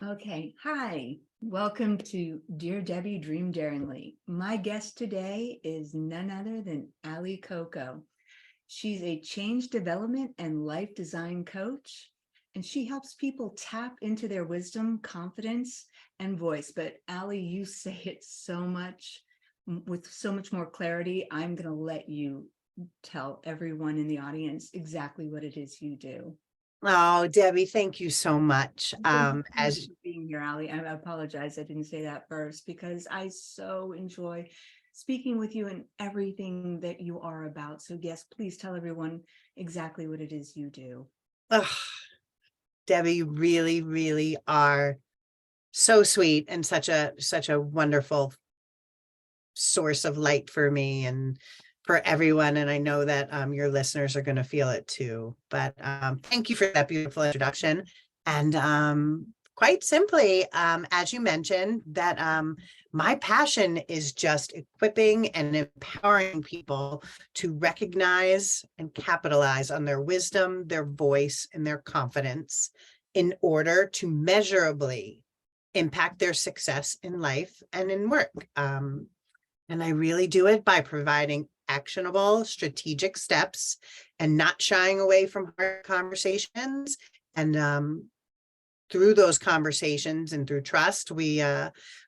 Okay, hi. Welcome to Dear Debbie Dream Daringly. My guest today is none other than Ali Cocco. She's a change development and life design coach, and she helps people tap into their wisdom, confidence, and voice. But Ali, you say it so much with so much more clarity. I'm going to let you tell everyone in the audience exactly what it is you do. Oh, Debbie, thank you so much. Thank you As for being here, Ali. I apologize I didn't say that first because I so enjoy speaking with you and everything that you are about. So yes, please tell everyone exactly what it is you do. ugh, Debbie, you really, really are so sweet and such a wonderful source of light for me and for everyone. And I know that your listeners are going to feel it too. But thank you for that beautiful introduction. And quite simply, as you mentioned, that my passion is just equipping and empowering people to recognize and capitalize on their wisdom, their voice, and their confidence in order to measurably impact their success in life and in work. And I really do it by providing actionable, strategic steps and not shying away from hard conversations. And through those conversations and through trust, we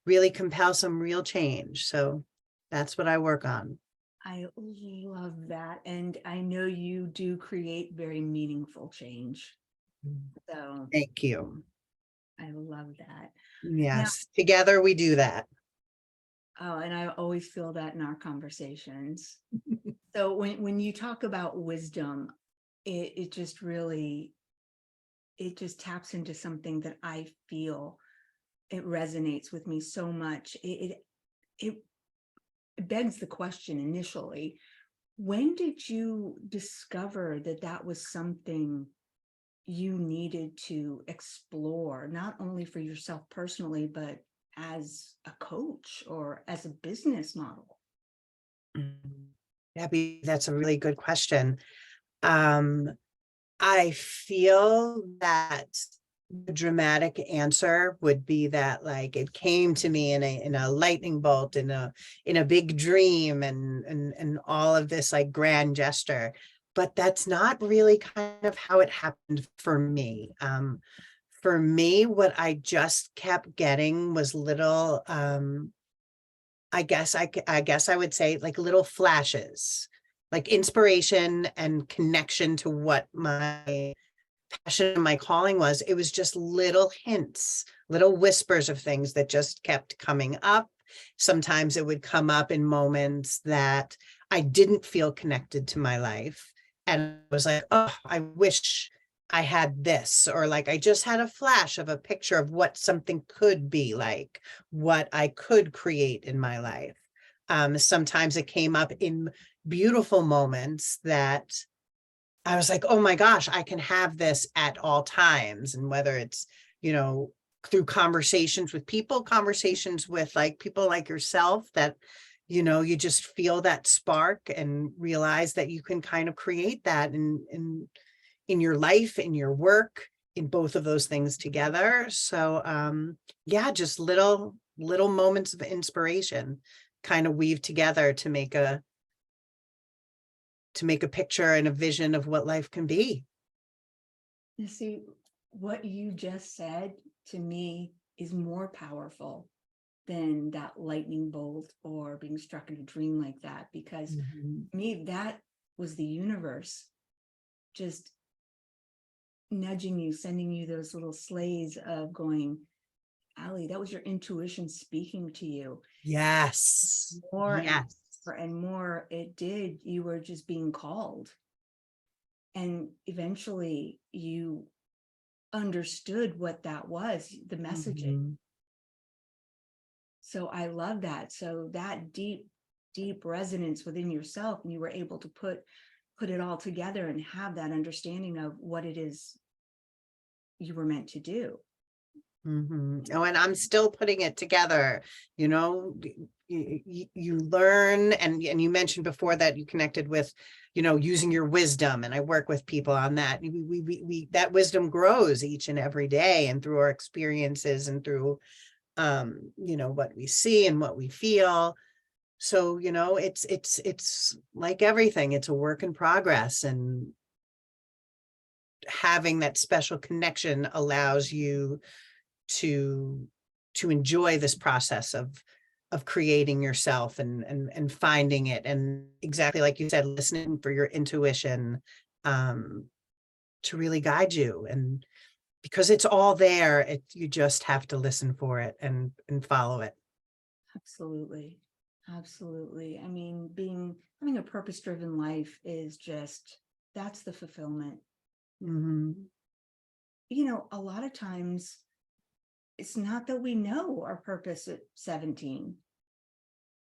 really compel some real change. So that's what I work on. I love that. And I know you do create very meaningful change. So Thank you. I love that. Now, Yes, together we do that. oh, and I always feel that in our conversations. So when you talk about wisdom, it just really it just taps into something that I feel it resonates with me so much. It begs the question initially, when did you discover that that was something you needed to explore, not only for yourself personally, but as a coach or as a business model? Debbie, that's a really good question. Um, I feel that the dramatic answer would be that like it came to me in a lightning bolt, in a big dream, and all of this like grand gesture. But that's not really kind of how it happened for me. For me, what I just kept getting was little I guess I would say like little flashes, like inspiration and connection to what my passion and my calling was. It was just little hints, little whispers of things that just kept coming up. Sometimes it would come up in moments that I didn't feel connected to my life. And I was like, oh, I wish I had this, or like I just had a flash of a picture of what something could be like, what I could create in my life. Sometimes it came up in beautiful moments that I was like, oh my gosh, I can have this at all times. And whether it's, you know, through conversations with people, conversations with like people like yourself that, you just feel that spark and realize that you can kind of create that in your life, in your work, in both of those things together. So yeah, just little moments of inspiration kind of weave together to make a picture and a vision of what life can be. You see, what you just said to me is more powerful than that lightning bolt or being struck in a dream like that, because Mhm. to me, that was the universe just nudging you, sending you those little sleighs of going, Ali, that was your intuition speaking to you. Yes. More Yes. and more it did. You were just being called. And eventually you understood what that was, the messaging. Mhm. So I love that. So that deep resonance within yourself, and you were able to put it all together and have that understanding of what it is you were meant to do. Oh, and I'm still putting it together, you know, you learn, and you mentioned before that you connected with, using your wisdom, and I work with people on that. We that wisdom grows each and every day, and through our experiences, and through what we see and what we feel. So, it's like everything, it's a work in progress, and having that special connection allows you to enjoy this process of creating yourself, and finding it, and exactly like you said, listening for your intuition, um to really guide you, and because it's all there, you just have to listen for it, and follow it. Absolutely. Absolutely. I mean, having a purpose-driven life is just, that's the fulfillment. Mhm. A lot of times it's not that we know our purpose at 17.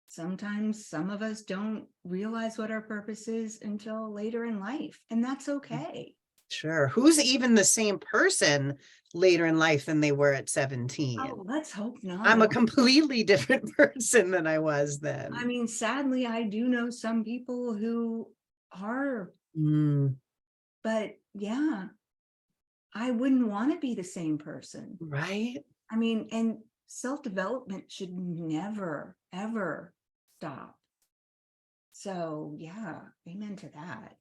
Sometimes some of us don't realize what our purpose is until later in life, and that's okay. Sure. Who's even the same person later in life than they were at 17? Oh, let's hope I'm not. a completely different person than I was I then. mean, sadly, I do know some people who are, Mm, but yeah, I wouldn't want to be the same person. right? I mean, and self-development should never, ever stop. So yeah, amen to that.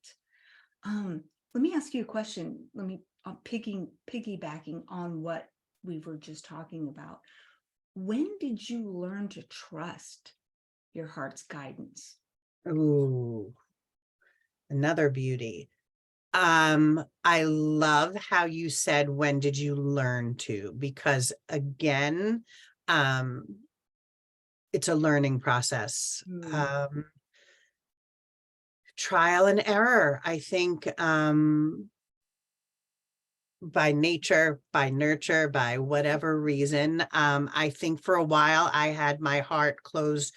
Um, Let me ask you a question. Let me piggybacking on what we were just talking about. When did you learn to trust your heart's guidance? Ooh, another beauty. I love how you said, when did you learn to? Because again, um, it's a learning process. Hmm. Trial and error. I think, by nature, by nurture, by whatever reason, I think for a while I had my heart closed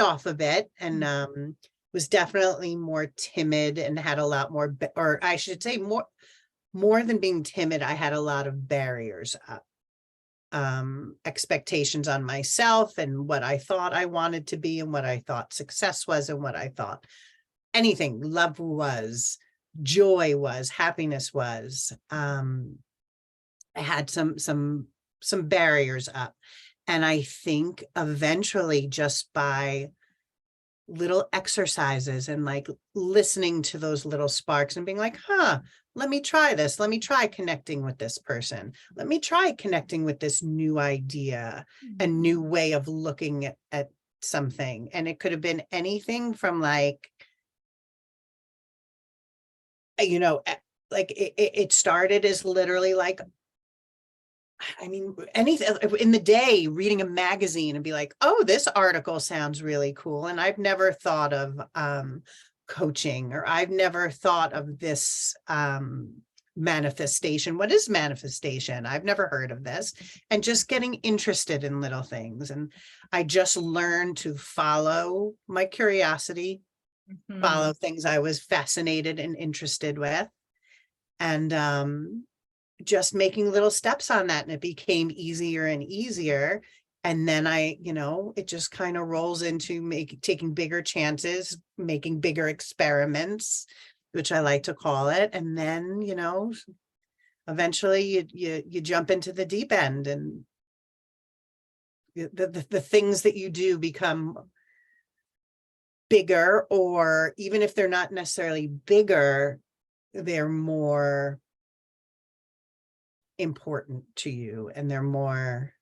off a bit, and was definitely more timid, and had a lot more, or I should say more than being timid, I had a lot of barriers up, expectations on myself, and what I thought I wanted to be, and what I thought success was, and what I thought anything, love was, joy was, happiness was. I had some barriers up, and I think eventually, just by little exercises, and like listening to those little sparks, and being like, let me try this, let me try connecting with this person, let me try connecting with this new idea, a new way of looking at something. And it could have been anything from, like, like it started as literally, like, I mean, anything in the day, reading a magazine and be like, oh, this article sounds really cool. And I've never thought of coaching, or I've never thought of this manifestation. What is manifestation? I've never heard of this. And just getting interested in little things. And I just learned to follow my curiosity, follow things I was fascinated and interested with. And just making little steps on that, and it became easier and easier. And then it just kind of rolls into taking bigger chances, making bigger experiments, which I like to call it. And then, eventually you jump into the deep end, and the things that you do become bigger, or even if they're not necessarily bigger, they're more important to you, and they're more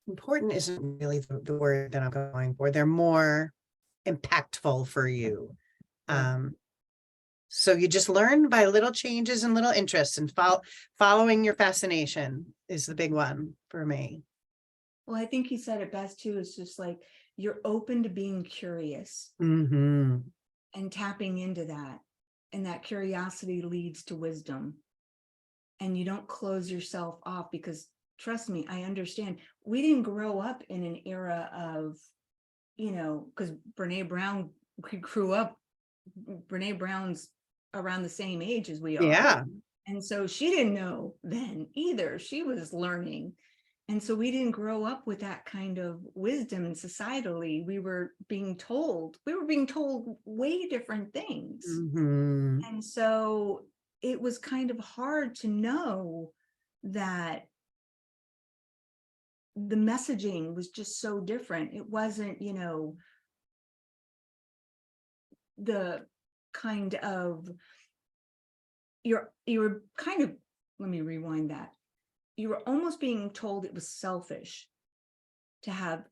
important isn't really the word that I'm going for. They're more impactful for you. Yeah. Um, so you just learn by little changes and little interests, and following your fascination is the big one for me. Well, I think you said it best too. It's just like you're open to being curious Mm-hmm. and tapping into that. And that curiosity leads to wisdom. And you don't close yourself off, because trust me, I understand. We didn't grow up in an era of, because Brene Brown grew up, Brene Brown's around the same age as we are. Yeah. And so she didn't know then either. She was learning. And so we didn't grow up with that kind of wisdom, and societally we were being told way different things. Mm-hmm. And so it was kind of hard to know that the messaging was just so different. It wasn't, the kind of, you were kind of, let me rewind that. You were almost being told it was selfish to have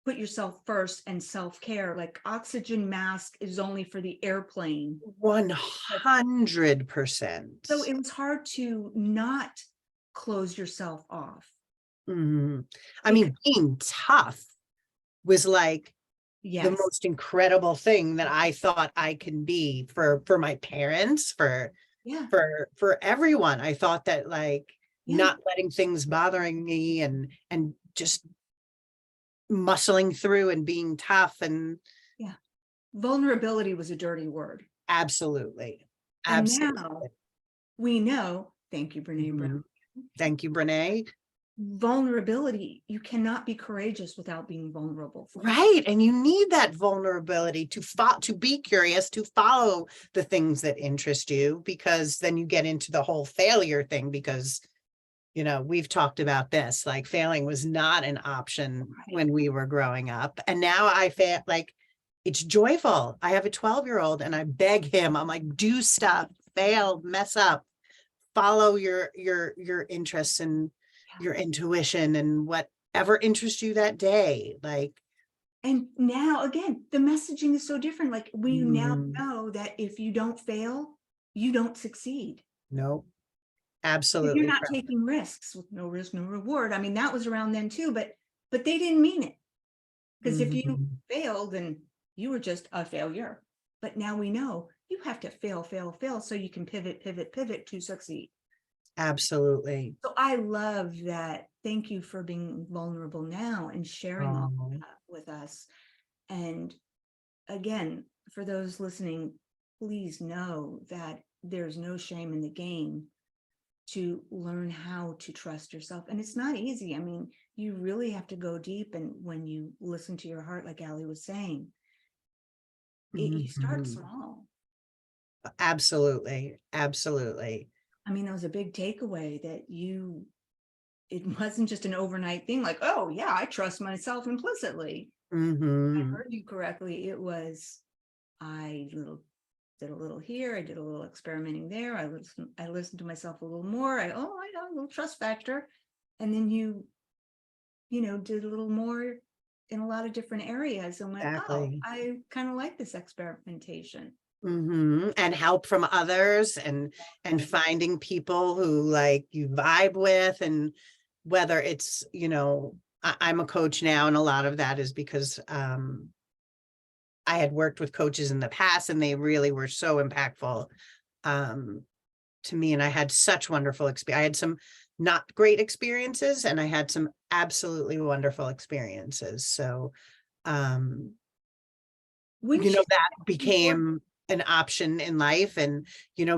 put yourself first and self-care, like oxygen mask is only for the airplane. 100%. So it was hard to not close yourself off. Mhm. I Because, mean, being tough was like the yes, most incredible thing that I thought I can be for my parents, yeah, for everyone. I thought that like yeah, not letting things bothering me and just muscling through and being tough and yeah. Vulnerability was a dirty word. absolutely. And now Absolutely. we know, thank you, Brene Brown, Mhm. Thank you, Brene. vulnerability, you cannot be courageous without being vulnerable first. Right. And you need that vulnerability to be curious, to follow the things that interest you, because then you get into the whole failure thing because, we've talked about this, like failing was not an option Right. when we were growing up. And now I feel like it's joyful. I have a 12-year-old and I beg him, I'm like, do stuff, fail, mess up, follow your interests and Yeah. your intuition and whatever interests you that day. Like, And now again, the messaging is so different. Like we now mm, know that if you don't fail, you don't succeed. no, If you're absolutely not correct. taking risks with no risk, no reward. I mean, that was around then too, but they didn't mean it. Because if you Mhm. failed, then you were just a failure. But now we know you have to fail, fail, fail, so you can pivot, pivot, pivot to succeed. Absolutely. So I love that. Thank you for being vulnerable now and sharing all Um, that with us. And again, for those listening, please know that there's no shame in the game to learn how to trust yourself. And it's not easy. I mean, you really have to go deep. And when you listen to your heart, like Ali was saying, you start mhm. small. Absolutely. Absolutely. I mean, that was a big takeaway that it wasn't just an overnight thing like, oh, yeah, I trust myself implicitly. I Hmm. heard you correctly. It was, did a little here, I did a little experimenting there. I listened to myself a little more. I got a little trust factor. And then did a little more in a lot of different areas and went, oh, Exactly. I kind of like this experimentation. And help from others and Exactly. finding people who like you vibe with, and whether it's, I'm a coach now, and a lot of that is because I had worked with coaches in the past and they really were so impactful um, to me. And I had such wonderful experience. I had some not great experiences and I had some absolutely wonderful experiences. So, um, Wouldn't you that say it's important? became an option in life. And,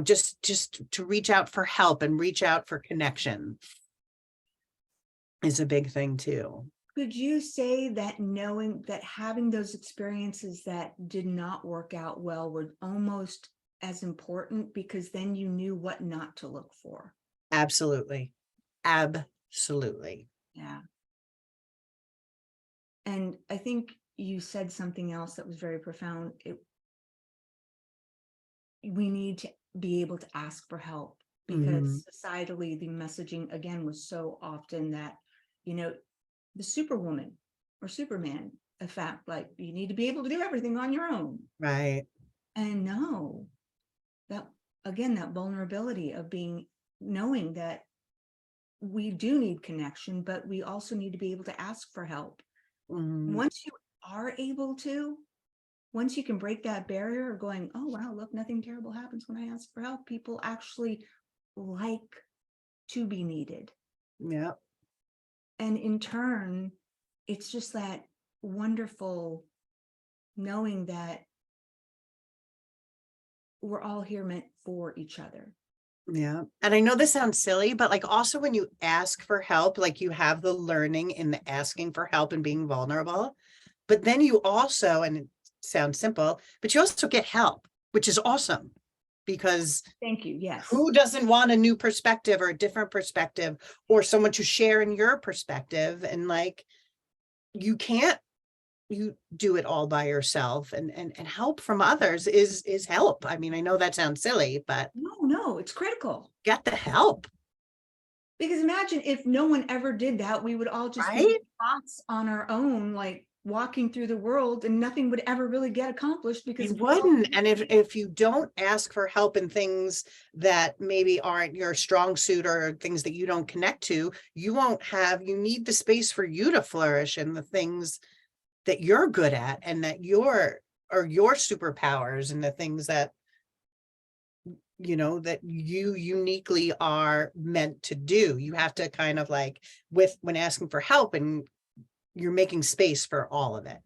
just to reach out for help and reach out for connection is a big thing too. Could you say that knowing that having those experiences that did not work out well were almost as important because then you knew what not to look for? Absolutely. Absolutely. Yeah. And I think you said something else that was very profound. We need to be able to ask for help Hmm. because societally the messaging again was so often that, you know, the superwoman or superman effect, like you need to be able to do everything on your own. Right. And no, that again, that vulnerability of knowing that we do need connection, but we also need to be able to ask for help. Mhm. Once you are able to, once you can break that barrier of going, oh, wow, look, nothing terrible happens when I ask for help, people actually like to be needed. Yeah. And in turn, it's just that wonderful knowing that we're all here meant for each other. Yeah. And I know this sounds silly, but like also when you ask for help, like you have the learning in the asking for help and being vulnerable, but then you also, and it sounds simple, but you also get help, which is awesome because Thank you. Yes. who doesn't want a new perspective or a different perspective or someone to share in your perspective? And like, you can't, you do it all by yourself, and help from others is help. I mean, I know that sounds silly, but No, no, it's critical. get the help, Because imagine if no one ever did that, we would all just be right? bots on our own, like walking through the world, and nothing would ever really get accomplished because You we're all wouldn't. And if you don't ask for help in things that maybe aren't your strong suit or things that you don't connect to, you won't have, you need the space for you to flourish in the things that you're good at and that your superpowers and the things that, you know, that you uniquely are meant to do. You have to kind of like when asking for help, and you're making space for all of it.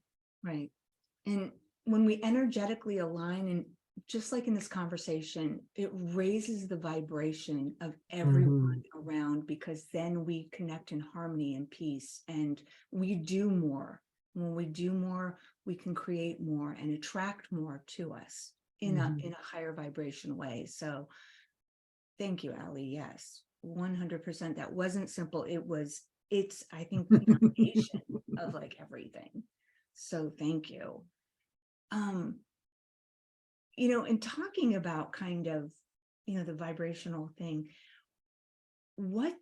right. And when we energetically align, and just like in this conversation, it raises the vibration of everyone Mhm. around, because then we connect in harmony and peace, and we do more. When we do more, we can create more and attract more to us in a Mhm. higher vibration way. So thank you, Ali. Yes, 100%. That wasn't simple. It's, I think, the foundation of like everything. So thank you. Um, in talking about kind of, the vibrational thing, what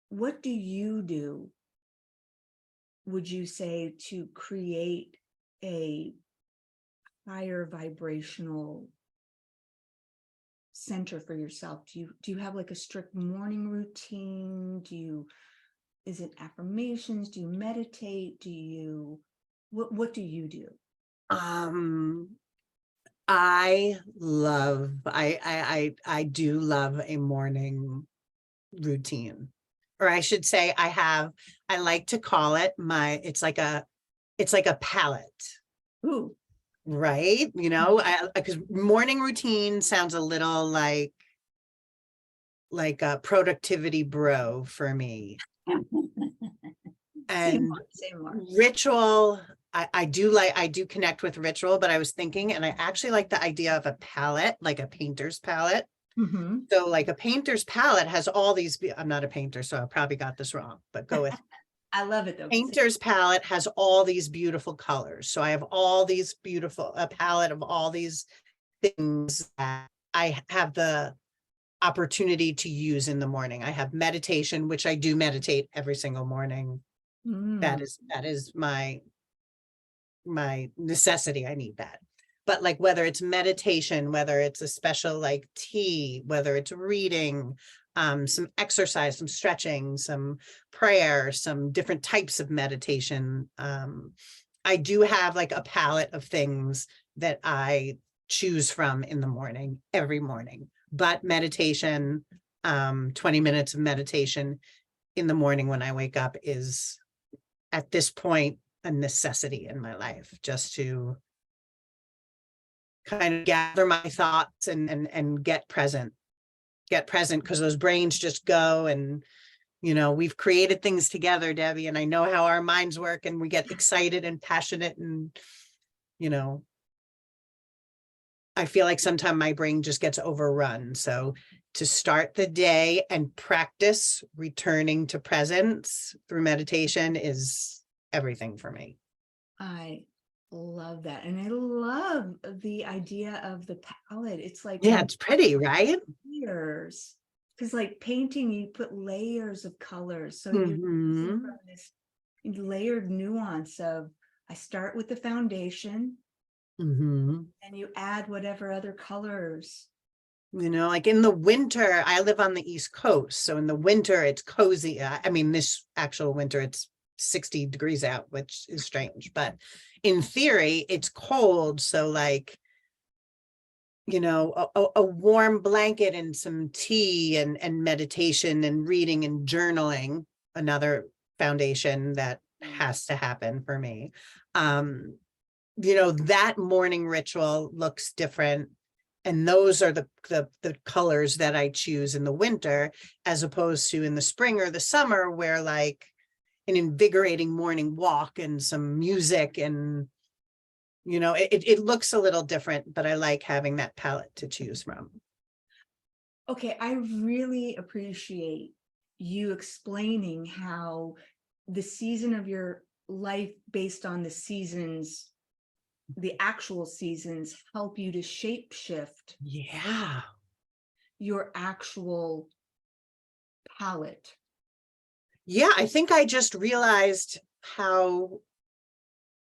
what do you do, would you say, to create a higher vibrational center for yourself? Do you have like a strict morning routine? Is it affirmations? Do you meditate? What do you do? Um, I do love a morning routine. Or I should say I like to call it it's like a palette, Ooh. right? You know, because morning routine sounds a little like a productivity bro for me. Say And more, say more. ritual, I do connect with ritual, but I was thinking, and I actually like the idea of a palette, like a painter's palette. Mm-hmm. So like a painter's palette has all these, I'm not a painter, so I probably got this wrong, but go with I love it though. painter's palette has all these beautiful colors. So I have all these beautiful, a palette of all these things that I have the opportunity to use in the morning. I have meditation, which I do meditate every single morning. Mm. That is my necessity. I need that. But like whether it's meditation, whether it's a special like tea, whether it's reading, some exercise, some stretching, some prayer, some different types of meditation. I do have like a palette of things that I choose from in the morning, every morning. But meditation, 20 minutes of meditation in the morning when I wake up is at this point a necessity in my life, just to kind of gather my thoughts and get present, because those brains just go. And you know, we've created things together, Debbie, and I know how our minds work, and we get excited and passionate, and you know, I feel like sometimes my brain just gets overrun. So to start the day and practice returning to presence through meditation is everything for me. I love that. And I love the idea of the palette. It's like Yeah, it's pretty, right? layers. Because like painting, you put layers of colors. So you're using Mm-hmm. from this layered nuance of, I start with the foundation Mm-hmm. and you add whatever other colors. You know, like in the winter, I live on the East Coast. So in the winter, it's cozy. I mean, this actual winter, it's 60 degrees out, which is strange. But in theory, it's cold. So like, you know, a warm blanket and some tea and meditation and reading and journaling, another foundation that has to happen for me. You know, that morning ritual looks different And those are the colors that I choose in the winter, as opposed to in the spring or the summer, where like an invigorating morning walk and some music and, you know, it looks a little different, but I like having that palette to choose from. Okay, I really appreciate you explaining how the season of your life based on the seasons, the actual seasons, help you to shape shift Yeah. your actual palette. Yeah, I think I just realized how,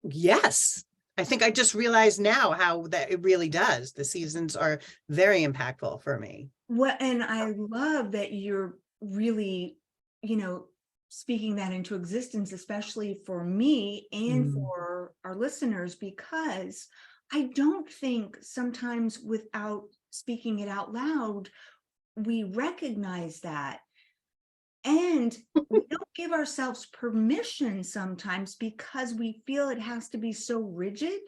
yes, I think I just realized now how that it really does. The seasons are very impactful for me. Well, and I love that you're really, you know, speaking that into existence, especially for me and Mm. for our listeners, because I don't think sometimes without speaking it out loud, we recognize that. And we don't give ourselves permission sometimes because we feel it has to be so rigid.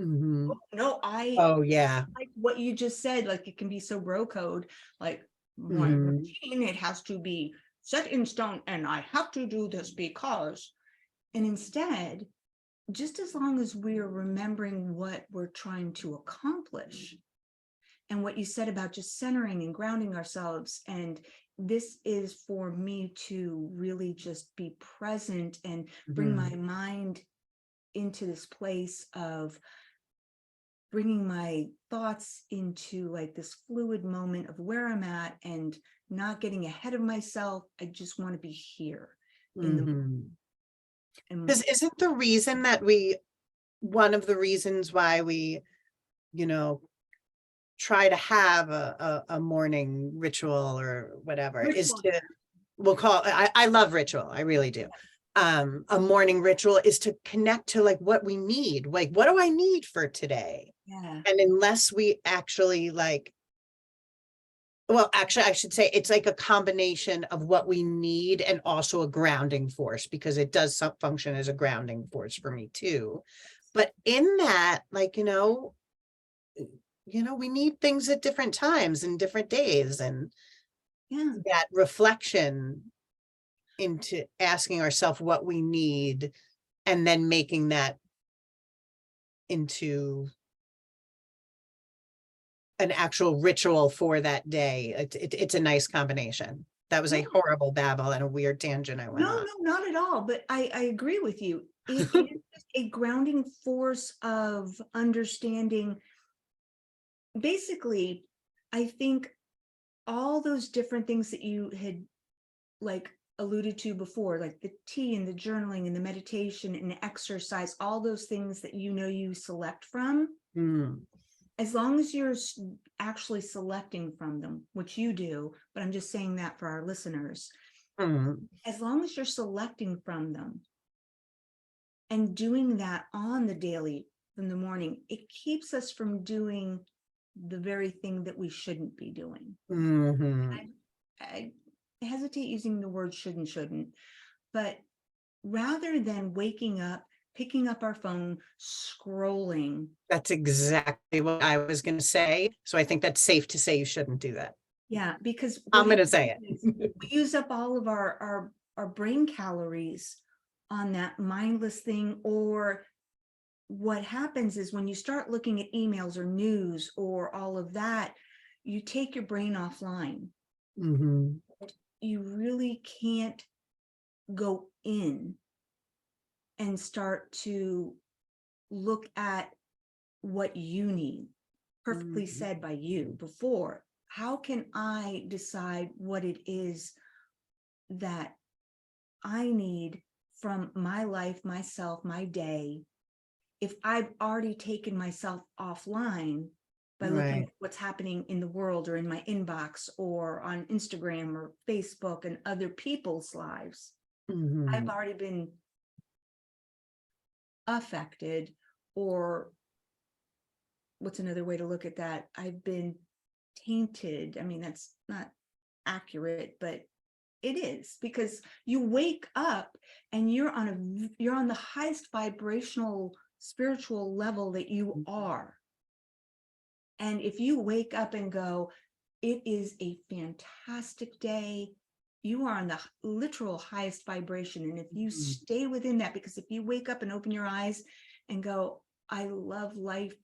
Mhm. No, I Oh, yeah. like what you just said, like it can be so bro code, like my Mhm. routine, it has to be set in stone and I have to do this because, and instead, just as long as we're remembering what we're trying to accomplish and what you said about just centering and grounding ourselves, and this is for me to really just be present and bring my Mhm. mind into this place of bringing my thoughts into like this fluid moment of where I'm at and not getting ahead of myself. I just want to be here in the Mhm. in, Because isn't the reason that one of the reasons why we, you know, try to have a morning ritual or whatever is ritual. to, we'll call, I love ritual, I really do. A morning ritual is to connect to like what we need, like what do I need for today? Yeah. And unless we actually like, well, actually, I should say it's like a combination of what we need and also a grounding force, because it does function as a grounding force for me too. But in that, like, we need things at different times and different days, and Yeah. that reflection into asking ourselves what we need and then making that into an actual ritual for that day. It's a nice combination. That was a No, horrible babble and a weird tangent I went no, on. not at all. But I agree with you. It is just a grounding force of understanding. Basically, I think all those different things that you had like alluded to before, like the tea and the journaling and the meditation and the exercise, all those things that you select from, Mm, as long as you're actually selecting from them, which you do, but I'm just saying that for our listeners, mm, as long as you're selecting from them and doing that on the daily in the morning, it keeps us from doing the very thing that we shouldn't be doing. mhm. I hesitate using the word shouldn't, but rather than waking up, picking up our phone, scrolling. That's exactly what I was going to say. So I think that's safe to say you shouldn't do that. Yeah, because what I'm going to happens say is it. we use up all of our brain calories on that mindless thing. Or what happens is when you start looking at emails or news or all of that, you take your brain offline. Mhm. You really can't go in and start to look at what you need. Perfectly Mhm. said by you before. How can I decide what it is that I need from my life, myself, my day, if I've already taken myself offline by looking Right. at what's happening in the world or in my inbox or on Instagram or Facebook and other people's lives? I've Mhm. already been affected, or what's another way to look at that? I've been tainted. I mean, that's not accurate, but it is, because you wake up and you're on the highest vibrational spiritual level that you are. And if you wake up and go, it is a fantastic day, you are on the literal highest vibration. And if you stay within that, because if you wake up and open your eyes and go, I love life,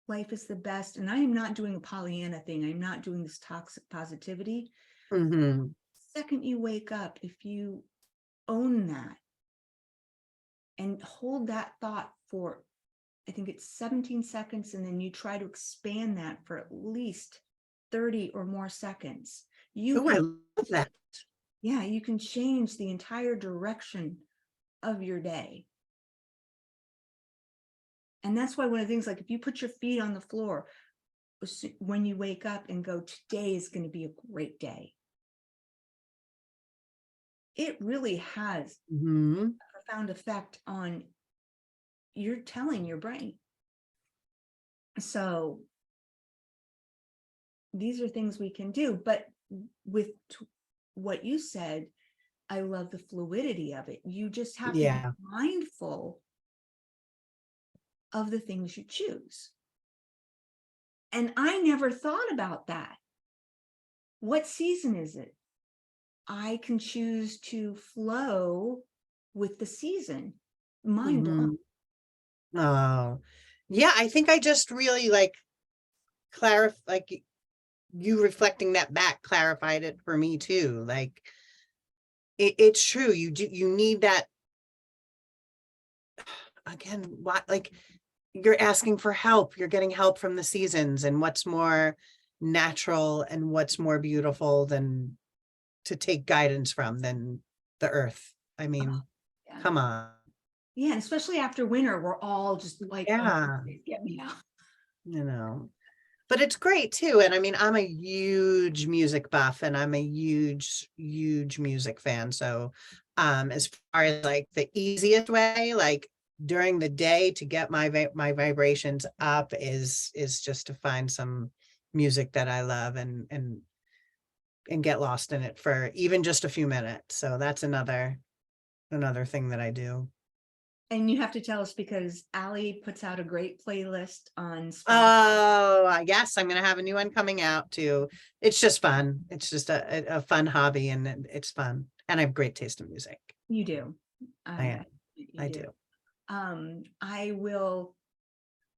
life is the best. And I am not doing a Pollyanna thing. I'm not doing this toxic positivity. Mhm. Second you wake up, if you own that and hold that thought for, I think it's 17 seconds, and then you try to expand that for at least 30 or more seconds, you Oh, I can, love that. yeah, you can change the entire direction of your day. And that's why one of the things, like if you put your feet on the floor when you wake up and go, today is going to be a great day, it really has Mhm. a profound effect on, you're telling your brain. So these are things we can do. But with what you said, I love the fluidity of it. You just have to be Yeah. mindful of the things you choose. And I never thought about that. What season is it? I can choose to flow with the season. Mind blown. Mhm. Oh, yeah. I think I just really like like you reflecting that back clarified it for me too. Like it's true. You need that again. What, like, you're asking for help, you're getting help from the seasons, and what's more natural and what's more beautiful than to take guidance from than the earth. I mean, Yeah. come on. Yeah. And especially after winter, we're all just like, oh, Yeah, get me out. you know. But it's great too. And I mean, I'm a huge music buff and I'm a huge music fan. So as far as like the easiest way, like during the day to get my vibrations up is just to find some music that I love and get lost in it for even just a few minutes. So that's another thing that I do. And you have to tell us, because Ali puts out a great playlist on Spotify. Oh, yes, I'm gonna have a new one coming out too. It's just fun. It's just a fun hobby and it's fun. And I have great taste in music. You do. I am. You I do. do. I will,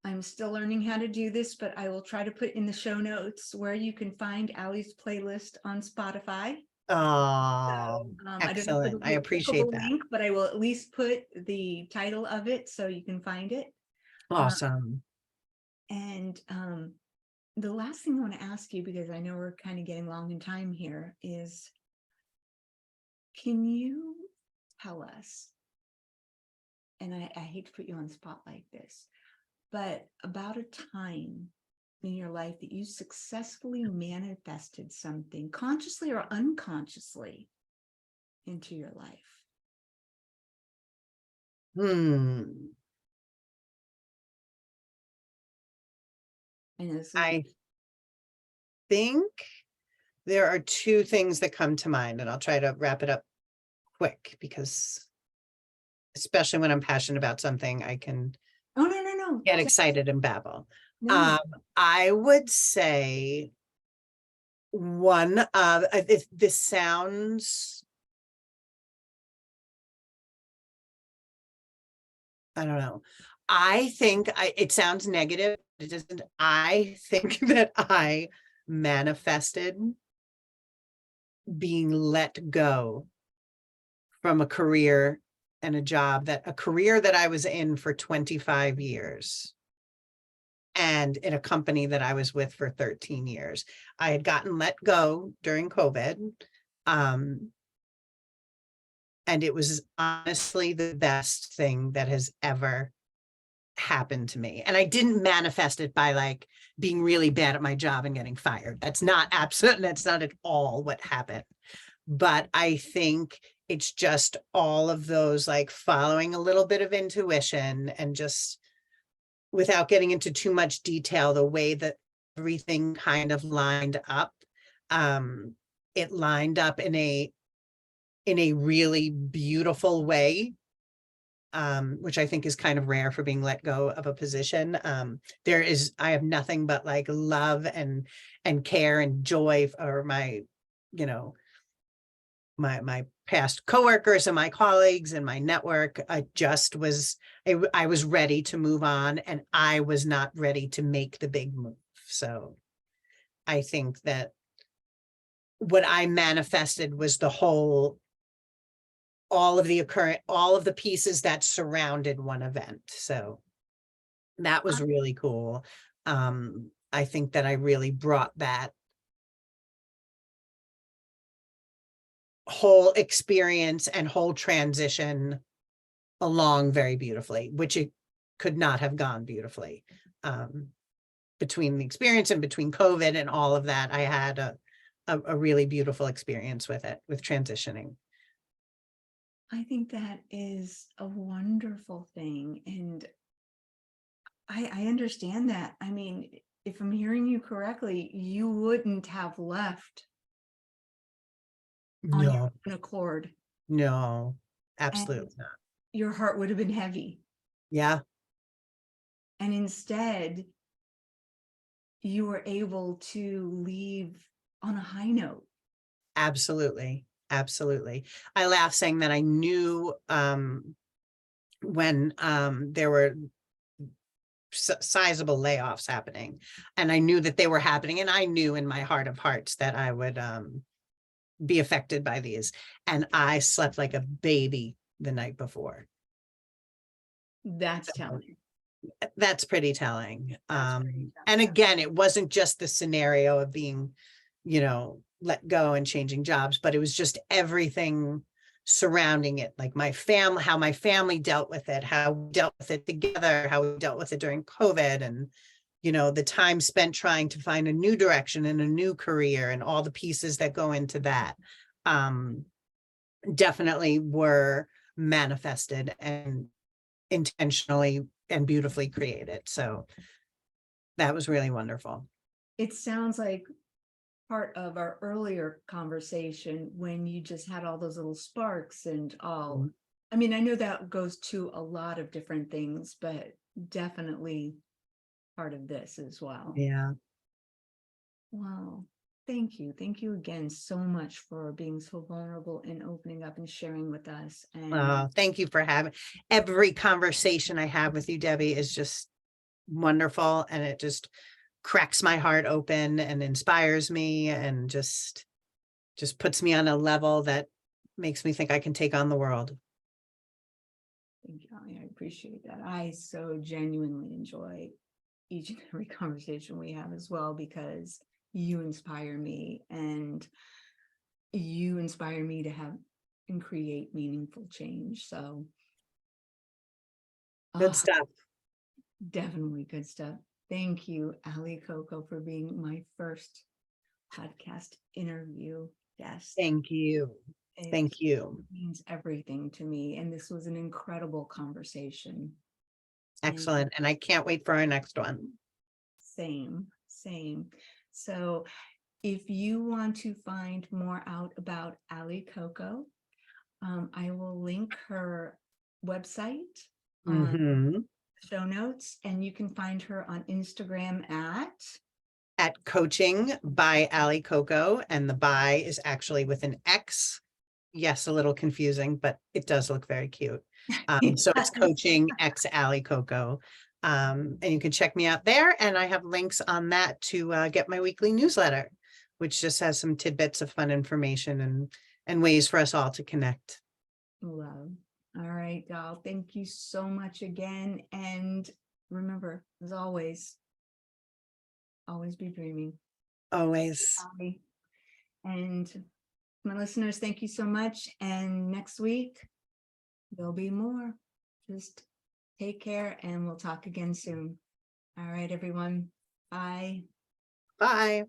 I'm still learning how to do this, but I will try to put in the show notes where you can find Ali's playlist on Spotify. Oh, I don't know if it'll excellent. I be a appreciate clickable that. link, but I will at least put the title of it so you can find it. Awesome. And the last thing I want to ask you, because I know we're kind of getting long in time here, is can you tell us, and I hate to put you on the spot like this, but about a time in your life that you successfully manifested something consciously or unconsciously into your life? Hmm. I know this is, I think there are two things that come to mind, and I'll try to wrap it up quick because especially when I'm passionate about something, I can oh, no. get excited and babble. No. I would say one of this sounds, I don't know. I think it sounds negative. It doesn't. I think that I manifested being let go from a career and a career that I was in for 25 years and in a company that I was with for 13 years. I had gotten let go during COVID. And it was honestly the best thing that has ever happened to me. And I didn't manifest it by like being really bad at my job and getting fired. That's not at all what happened. But I think it's just all of those, like following a little bit of intuition and just without getting into too much detail, the way that everything kind of lined up. It lined up in a really beautiful way which I think is kind of rare for being let go of a position. I have nothing but like love and care and joy for my, you know, my past coworkers and my colleagues and my network. I was ready to move on, and I was not ready to make the big move. So I think that what I manifested was all of the pieces that surrounded one event. So that was really cool. I think that I really brought that whole experience and whole transition along very beautifully, which it could not have gone beautifully. Between the experience and between COVID and all of that, I had a really beautiful experience with it, with transitioning. I think that is a wonderful thing. And I understand that. I mean, if I'm hearing you correctly, you wouldn't have left on your No, own accord, no, and absolutely not. your heart would have been heavy. Yeah, And instead, you were able to leave on a high note. absolutely. Absolutely. I laugh saying that I knew when there were sizable layoffs happening, and I knew that they were happening, and I knew in my heart of hearts that I would be affected by these, and I slept like a baby the night before. That's telling. That's pretty telling. That's pretty telling. And again, it wasn't just the scenario of being, let go and changing jobs, but it was just everything surrounding it, like my family, how my family dealt with it, how we dealt with it together, how we dealt with it during COVID, and the time spent trying to find a new direction and a new career and all the pieces that go into that, definitely were manifested and intentionally and beautifully created. So that was really wonderful. It sounds like part of our earlier conversation when you just had all those little sparks and all. Mhm. I mean, I know that goes to a lot of different things, but definitely part of this as well. Yeah. Wow. Thank you. Thank you again so much for being so vulnerable and opening up and sharing with us. And Thank you for having every conversation I have with you, Debbie, is just wonderful, and it just cracks my heart open and inspires me and just puts me on a level that makes me think I can take on the world. thank you, Ali. I appreciate that. I so genuinely enjoy each and every conversation we have as well, because you inspire me and you inspire me to have and create meaningful change. So Good stuff. definitely good stuff. Thank you, Ali Cocco, for being my first podcast interview guest. Thank you. Thank you. It means everything to me. And this was an incredible conversation. Excellent. And I can't wait for our next one. Same. So if you want to find more out about Ali Cocco, I will link her website on Mhm. show notes, and you can find her on Instagram At Coaching by Ali Cocco, and the by is actually with an X. Yes, a little confusing, but it does look very cute. So it's Coaching X Ali Cocco. And you can check me out there. And I have links on that to get my weekly newsletter, which just has some tidbits of fun information and ways for us all to connect. Love. All right, doll. Thank you so much again. And remember, as always be dreaming. Always. And my listeners, thank you so much. And next week, there'll be more. Just take care and we'll talk again soon. All right, everyone. Bye. Bye.